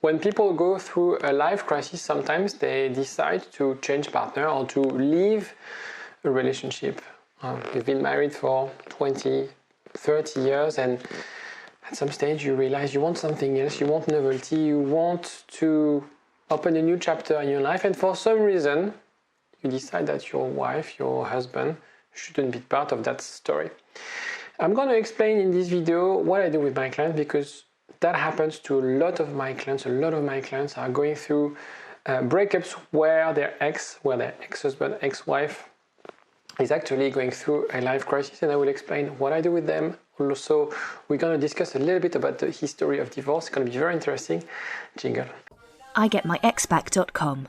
When people go through a life crisis, sometimes they decide to change partner or to leave a relationship. You've been married for 20, 30 years, and at some stage you realize you want something else, you want novelty, you want to open a new chapter in your life, and for some reason you decide that your wife, your husband shouldn't be part of that story. I'm going to explain in this video what I do with my clients, because that happens to a lot of my clients. A lot of my clients are going through breakups where their ex-husband, ex-wife is actually going through a life crisis, and I will explain what I do with them. Also, we're going to discuss a little bit about the history of divorce. It's going to be very interesting. Jingle. IGetMyExBack.com.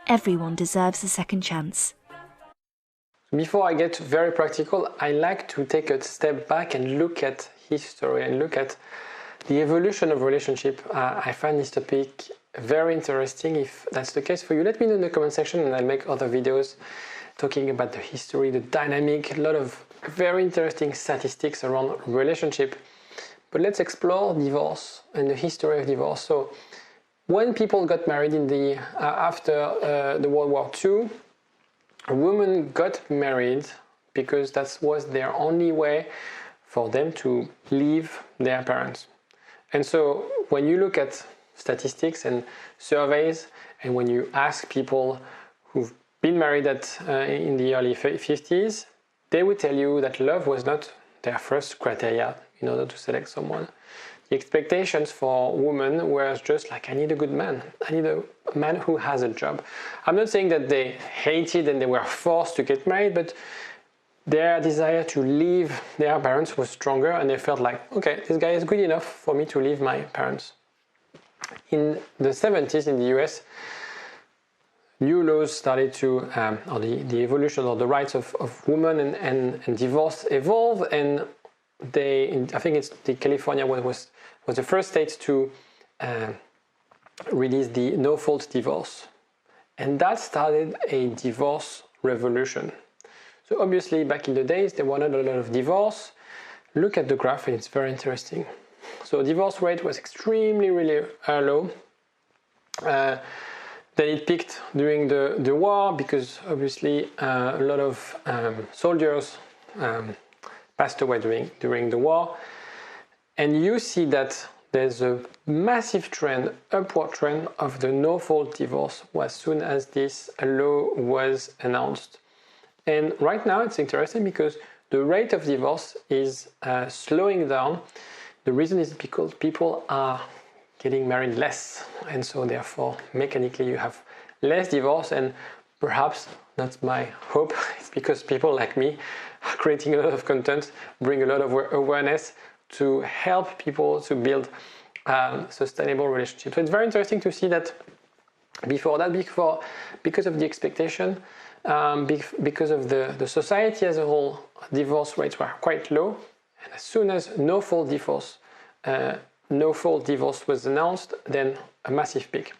Everyone deserves a second chance. Before I get very practical, I like to take a step back and look at history and look at the evolution of relationship. I find this topic very interesting. If that's the case for you, let me know in the comment section, and I'll make other videos talking about the history, the dynamic, a lot of very interesting statistics around relationship. But let's explore divorce and the history of divorce. So when people got married in the after the World War II, a woman got married because that was their only way for them to leave their parents. And so when you look at statistics and surveys, and when you ask people who've been married in the early 50s, they would tell you that love was not their first criteria in order to select someone. The expectations for women were just like, I need a good man. I need a man who has a job. I'm not saying that they hated and they were forced to get married, but their desire to leave their parents was stronger, and they felt like, okay, this guy is good enough for me to leave my parents. In the 70s in the US, new laws started to, or the evolution or the rights of women and divorce evolved, and I think it's California was the first state to release the no-fault divorce. And that started a divorce revolution. So obviously back in the days there were not a lot of divorce. Look at the graph and it's very interesting. So divorce rate was extremely really low. Then it peaked during the war, because obviously a lot of soldiers passed away during the war. And you see that there's a massive trend, upward trend of the no-fault divorce as soon as this law was announced. And right now it's interesting because the rate of divorce is slowing down. The reason is because people are getting married less, and so therefore mechanically you have less divorce, and perhaps that's my hope. It's because people like me are creating a lot of content, bring a lot of awareness to help people to build sustainable relationships. So it's very interesting to see that because of the expectation, because of the society as a whole, divorce rates were quite low, and as soon as no-fault divorce was announced, then a massive peak.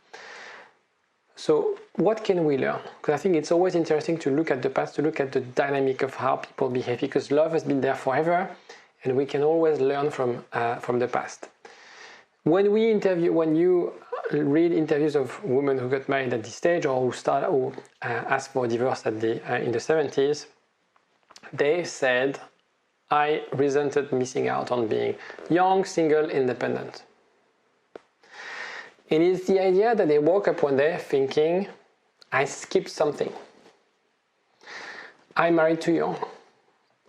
So what can we learn? Because I think it's always interesting to look at the past, to look at the dynamic of how people behave, because love has been there forever, and we can always learn from the past. When you read interviews of women who got married at this stage, or who asked for divorce in the 70s, they said, I resented missing out on being young, single, independent. And it's the idea that they woke up one day thinking, I skipped something. I married too young.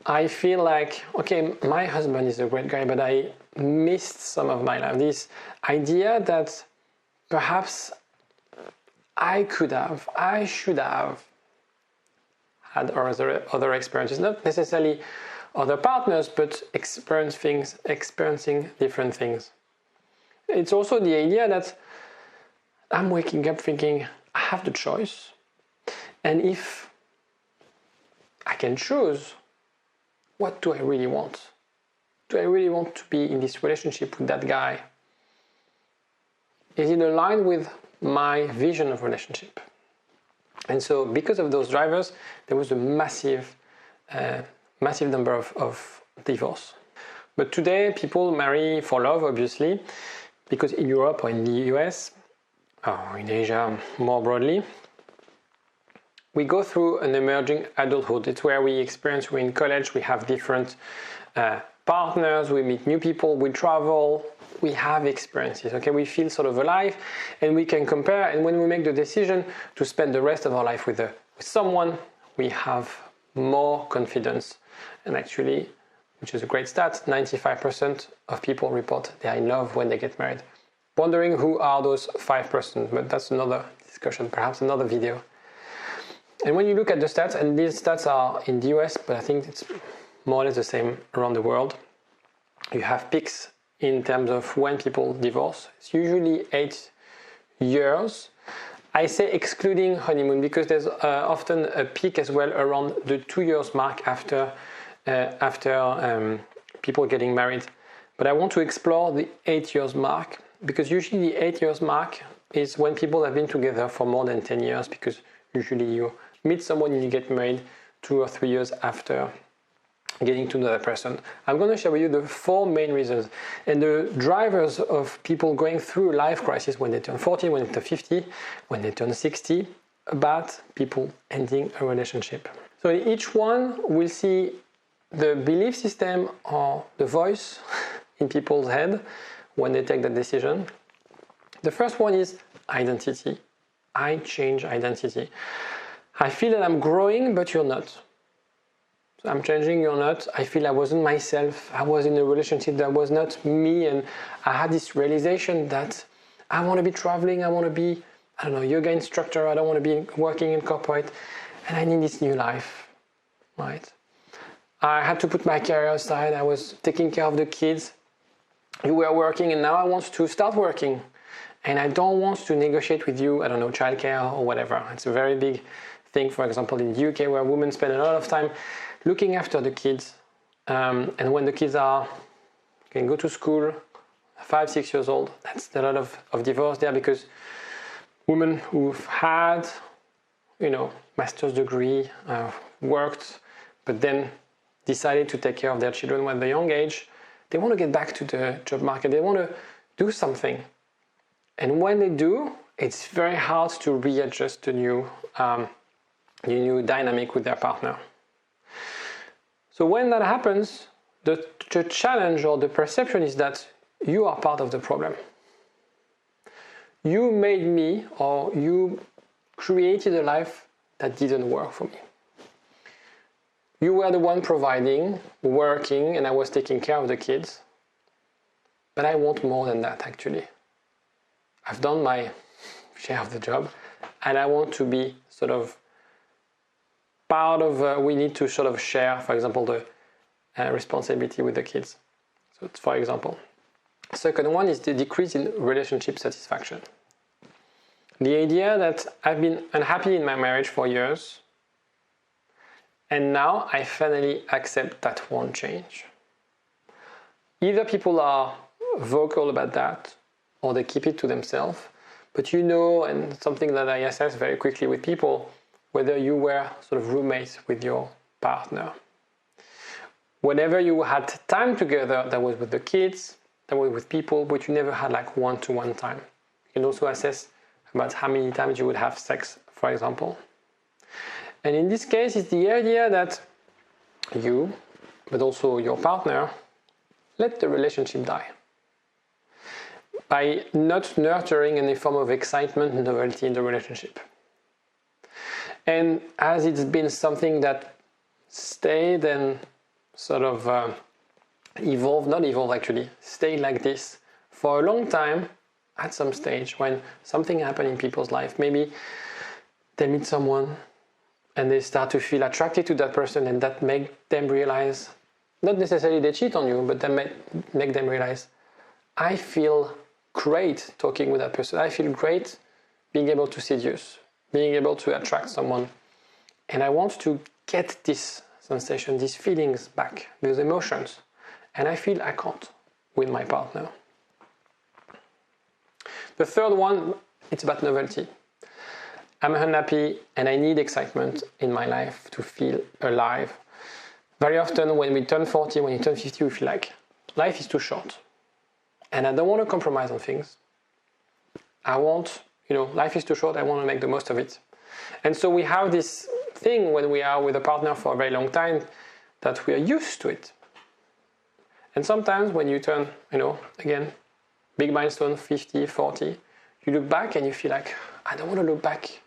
I feel like, okay, my husband is a great guy, but I missed some of my life. This idea that perhaps I should have had other experiences, not necessarily other partners, but experiencing different things. It's also the idea that I'm waking up thinking, I have the choice, and if I can choose, what do I really want? Do I really want to be in this relationship with that guy? Is it aligned with my vision of relationship? And so because of those drivers, there was a massive number of divorce. But today people marry for love, obviously, because in Europe or in the US, or in Asia more broadly, we go through an emerging adulthood. It's where we experience, we're in college, we have different partners, we meet new people, we travel, we have experiences, okay? We feel sort of alive and we can compare, and when we make the decision to spend the rest of our life with someone, we have more confidence. And actually, which is a great stat, 95% of people report they are in love when they get married. Wondering who are those 5%, but that's another discussion, perhaps another video. And when you look at the stats, and these stats are in the US, but I think it's more or less the same around the world, you have peaks in terms of when people divorce. It's usually 8 years. I say excluding honeymoon because there's often a peak as well around the 2 years mark after people getting married. But I want to explore the 8 years mark because usually the 8 years mark is when people have been together for more than 10 years, because usually you meet someone and you get married 2 or 3 years after getting to know that person. I'm going to share with you the 4 main reasons and the drivers of people going through life crisis when they turn 40, when they turn 50, when they turn 60, about people ending a relationship. So in each one, we'll see the belief system or the voice in people's head when they take that decision. The first one is identity. I change identity. I feel that I'm growing, but you're not. So I'm changing, you're not. I feel I wasn't myself. I was in a relationship that was not me, and I had this realization that I want to be traveling, I want to be, I don't know, yoga instructor, I don't want to be working in corporate, and I need this new life, right? I had to put my career aside, I was taking care of the kids, you were working, and now I want to start working. And I don't want to negotiate with you, I don't know, childcare or whatever. It's a very big thing, for example, in the UK, where women spend a lot of time looking after the kids. And when the kids can go to school, 5, 6 years old, that's a lot of divorce there, because women who've had, master's degree, worked, but then decided to take care of their children when they're young age, they want to get back to the job market. They want to do something. And when they do, it's very hard to readjust to new dynamic with their partner. So when that happens, the challenge or the perception is that you are part of the problem. You made me, or you created a life that didn't work for me. You were the one providing, working, and I was taking care of the kids. But I want more than that, actually. I've done my share of the job, and I want to be sort of part of, we need to sort of share, for example, the responsibility with the kids. So it's, for example. Second one is the decrease in relationship satisfaction. The idea that I've been unhappy in my marriage for years, and now I finally accept that won't change. Either people are vocal about that, or they keep it to themselves, but and something that I assess very quickly with people, whether you were sort of roommates with your partner. Whenever you had time together, that was with the kids, that was with people, but you never had like one-to-one time. You can also assess about how many times you would have sex, for example. And in this case, it's the idea that you, but also your partner, let the relationship die by not nurturing any form of excitement and novelty in the relationship. And as it's been something that stayed and sort of stayed like this for a long time, at some stage when something happened in people's life, maybe they meet someone and they start to feel attracted to that person, and that make them realize, not necessarily they cheat on you, but that make them realize, I feel great talking with that person. I feel great being able to seduce, being able to attract someone. And I want to get this sensation, these feelings back, those emotions. And I feel I can't with my partner. The third one, it's about novelty. I'm unhappy and I need excitement in my life to feel alive. Very often when we turn 40, when you turn 50, we feel like life is too short. and I don't want to compromise on things. I want, life is too short, I want to make the most of it. And so we have this thing when we are with a partner for a very long time that we are used to it. And sometimes when you turn, again, big milestone, 50, 40, you look back and you feel like, I don't want to look back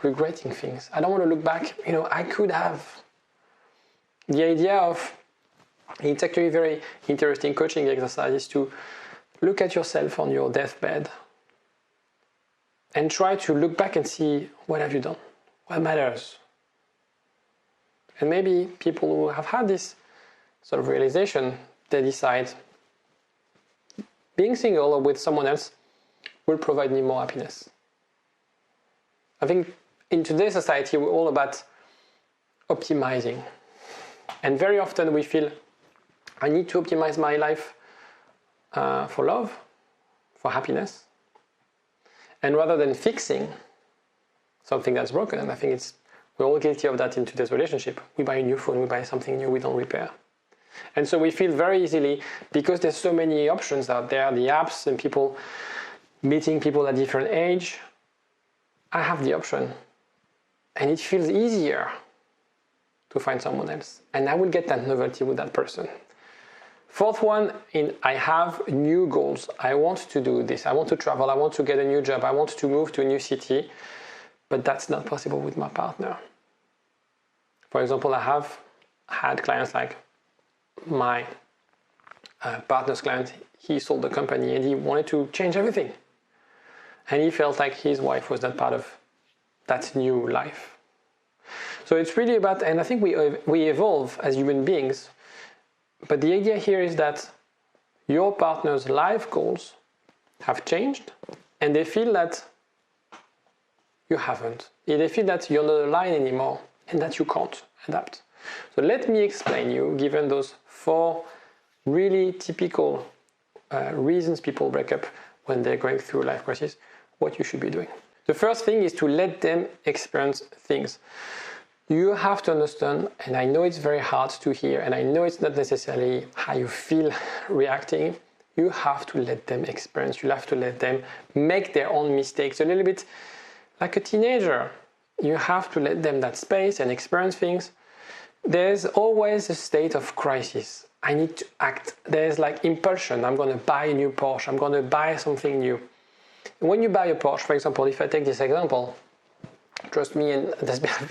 regretting things. I don't want to look back, I could have. The idea of, it's actually very interesting coaching exercise is to look at yourself on your deathbed and try to look back and see what have you done, what matters. And maybe people who have had this sort of realization, they decide being single or with someone else will provide me more happiness. I think in today's society we're all about optimizing. And very often we feel I need to optimize my life for love, for happiness. And rather than fixing something that's broken, and I think we're all guilty of that in today's relationship. We buy a new phone, we buy something new, we don't repair. And so we feel very easily, because there's so many options out there, the apps and people meeting people at different age, I have the option. And it feels easier to find someone else. And I will get that novelty with that person. Fourth one, I have new goals. I want to do this. I want to travel. I want to get a new job. I want to move to a new city. But that's not possible with my partner. For example, I have had clients like my partner's client. He sold the company and he wanted to change everything. And he felt like his wife was not part of that new life. So it's really about, and I think we evolve as human beings. But the idea here is that your partner's life goals have changed and they feel that you haven't. They feel that you're not aligned anymore and that you can't adapt. So let me explain you, given those 4 really typical reasons people break up when they're going through a life crisis, what you should be doing. The first thing is to let them experience things. You have to understand, and I know it's very hard to hear, and I know it's not necessarily how you feel reacting, you have to let them experience, you have to let them make their own mistakes. A little bit like a teenager, you have to let them that space and experience things. There's always a state of crisis. I need to act. There's like impulsion. I'm going to buy a new Porsche. I'm going to buy something new. When you buy a Porsche, for example, if I take this example, trust me, and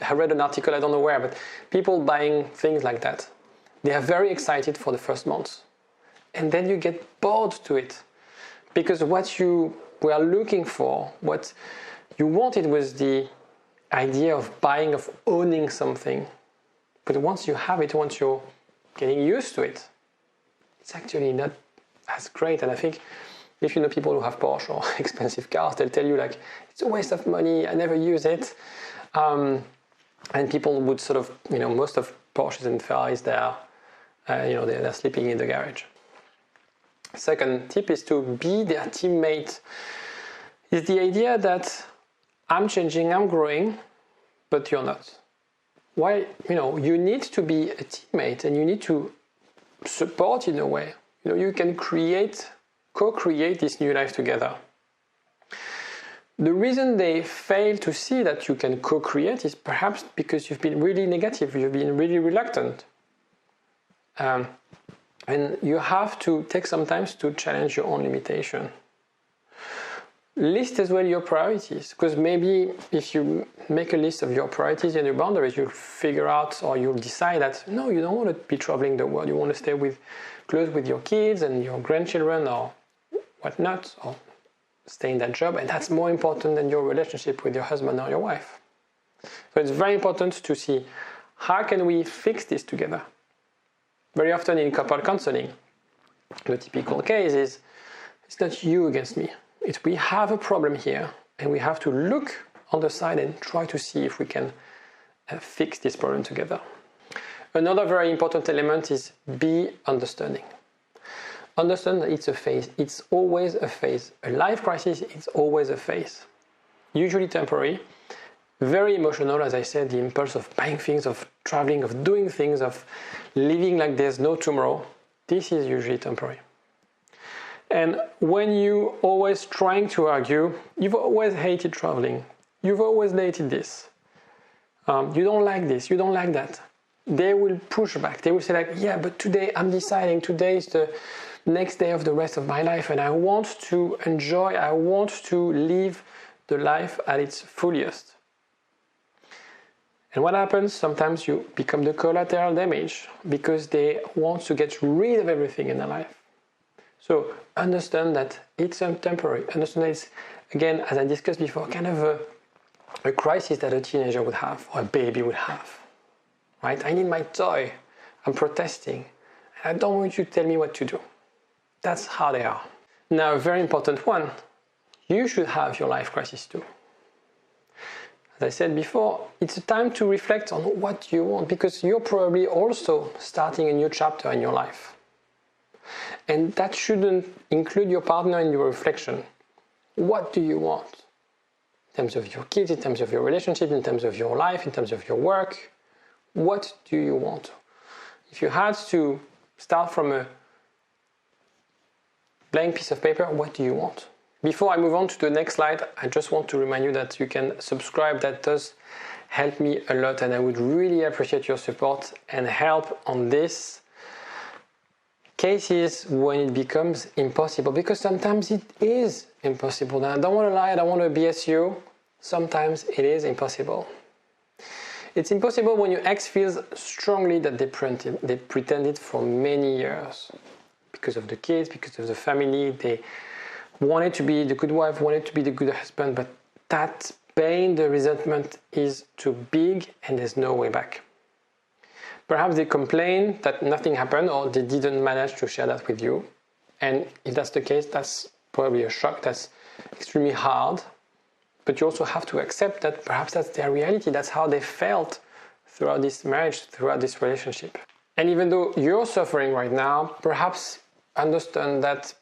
I read an article, I don't know where, but people buying things like that, they are very excited for the first months. And then you get bored to it. Because what you were looking for, what you wanted was the idea of buying, of owning something. But once you have it, once you're getting used to it, it's actually not as great. And I think if you know people who have Porsche or expensive cars, they'll tell you like, it's a waste of money, I never use it. And people would sort of, most of Porsches and Ferraris, they're sleeping in the garage. Second tip is to be their teammate. It's the idea that I'm changing, I'm growing, but you're not. Why? You need to be a teammate and you need to support in a way. You can co-create this new life together. The reason they fail to see that you can co-create is perhaps because you've been really negative, you've been really reluctant. And you have to take some time to challenge your own limitation. List as well your priorities, because maybe if you make a list of your priorities and your boundaries, you'll figure out or you'll decide that no, you don't want to be traveling the world, you want to stay close with your kids and your grandchildren or whatnot, or stay in that job, and that's more important than your relationship with your husband or your wife. So it's very important to see how can we fix this together. Very often in couple counseling, the typical case is it's not you against me. It's we have a problem here and we have to look on the side and try to see if we can fix this problem together. Another very important element is be understanding. Understand that it's a phase. It's always a phase. A life crisis, it's always a phase. Usually temporary, very emotional, as I said, the impulse of buying things, of traveling, of doing things, of living like there's no tomorrow. This is usually temporary. And when you always trying to argue, you've always hated traveling, you've always hated this, you don't like this, you don't like that, they will push back. They will say like, yeah, but today I'm deciding, today is the next day of the rest of my life and I want to enjoy, I want to live the life at its fullest. And what happens? Sometimes you become the collateral damage because they want to get rid of everything in their life. So understand that it's temporary. Understand that it's, again, as I discussed before, kind of a crisis that a teenager would have or a baby would have. Right? I need my toy. I'm protesting. I don't want you to tell me what to do. That's how they are. Now, a very important one. You should have your life crisis too. As I said before, it's a time to reflect on what you want because you're probably also starting a new chapter in your life. And that shouldn't include your partner in your reflection. What do you want? In terms of your kids, in terms of your relationship, in terms of your life, in terms of your work. What do you want? If you had to start from a blank piece of paper, what do you want? Before I move on to the next slide, I just want to remind you that you can subscribe. That does help me a lot and I would really appreciate your support and help on this cases when it becomes impossible, because sometimes it is impossible. Now, I don't want to lie, I don't want to BS you. Sometimes it is impossible. It's impossible when your ex feels strongly that they pretended for many years. Because of the kids, because of the family, they wanted to be the good wife, wanted to be the good husband, but that pain, the resentment is too big and there's no way back. Perhaps they complain that nothing happened or they didn't manage to share that with you. And if that's the case, that's probably a shock, that's extremely hard. But you also have to accept that perhaps that's their reality, that's how they felt throughout this marriage, throughout this relationship. And even though you're suffering right now, perhaps understand that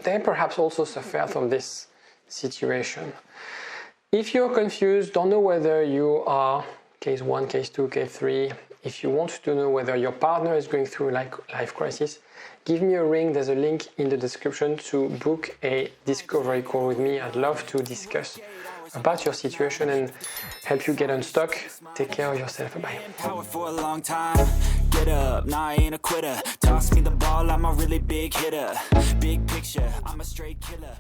they perhaps also suffer from this situation. If you're confused, don't know whether you are case 1, case 2, case 3, if you want to know whether your partner is going through life crisis, give me a ring. There's a link in the description to book a discovery call with me. I'd love to discuss about your situation and help you get unstuck. Take care of yourself. Bye. For a long time. Get up, nah, I ain't a quitter. Toss me the ball, I'm a really big hitter. Big picture, I'm a straight killer.